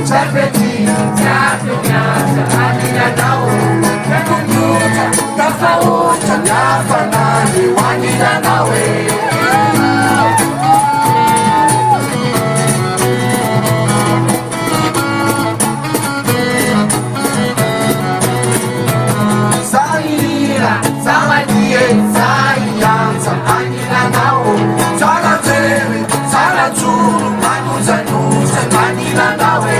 Chapeti, Chapinasa, Aninao, Nakunyuta, Nafauta, Nafanani, Waninawe. Zaira, Zamadie, Zayanza, Aninao, Zalateri, Zalaturu, Manuzanuza, Maninawe.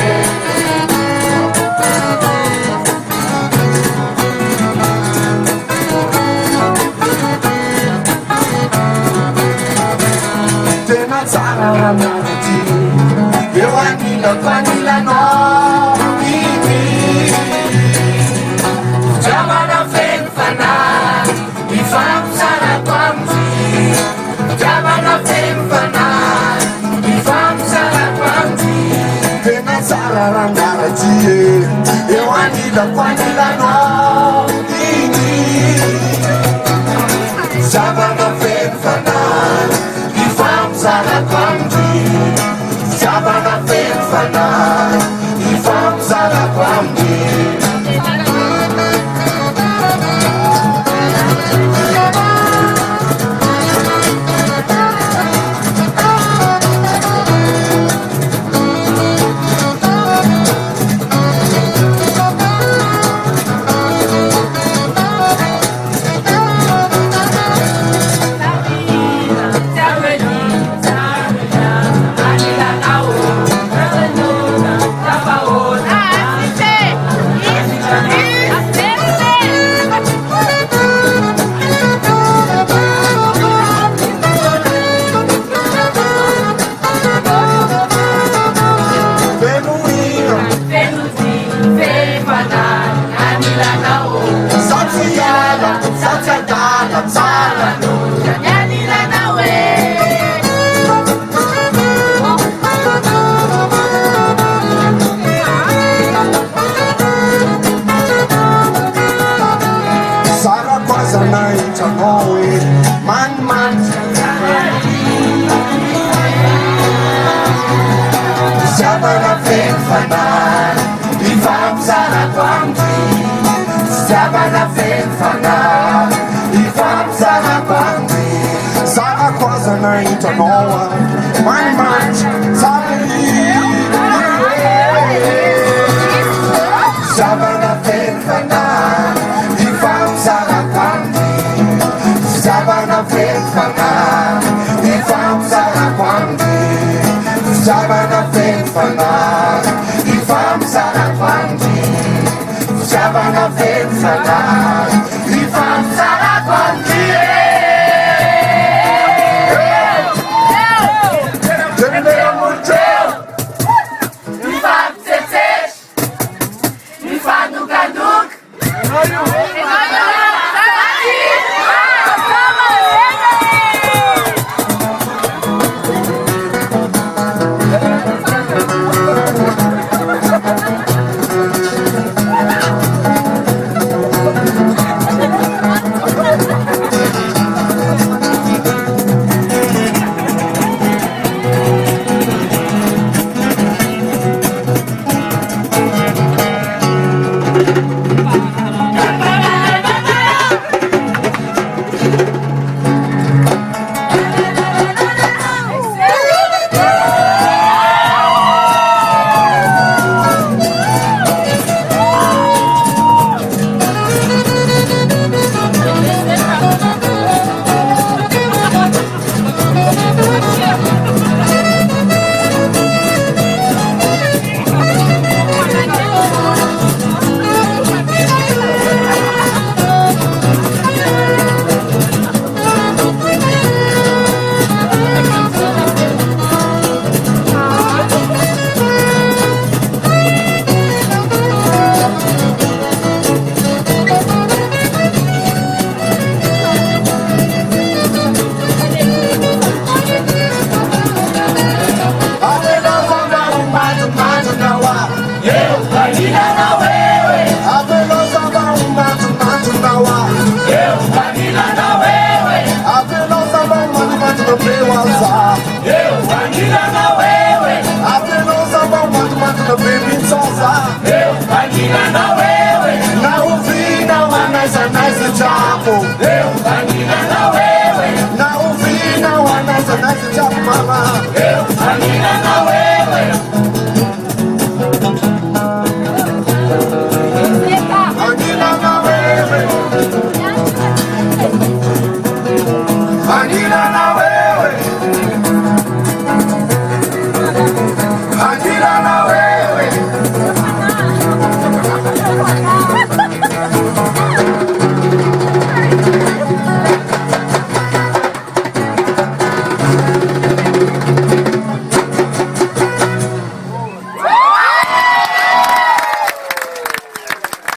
Vanilla no, Jamana Femfana, Ifam Sana Kwamzi, Jamana Femfana, Ifam Sana Kwamzi, Tena Sara Rangarati, Ewanila Vanilla no, Jamana Femfana, Ifam Sana Kwamzi. Sabana Femfana, Ifam Zara Kwamdi. Sabana Femfana, Ifam Zara Kwamdi. Sabana Femfana, Ifam Zara Kwamdi. Zara Kwazana Itanoa, Man Man, Sabani. Sabana Femfana, Ifam Zara Kwamdi. Sabana Femfana, Ifam Zara Kwamdi. Sabana Femfana, Ifam Zara Kwamdi. Sabana Femfana, Ifam Zara Kwamdi. Jembe Murtel, Ifam Tsetesh, Ifam Dukaduk. Eu, Vanilla na wewe, Apelosa ba matu matu na baby Souza, Meu Maninanauê.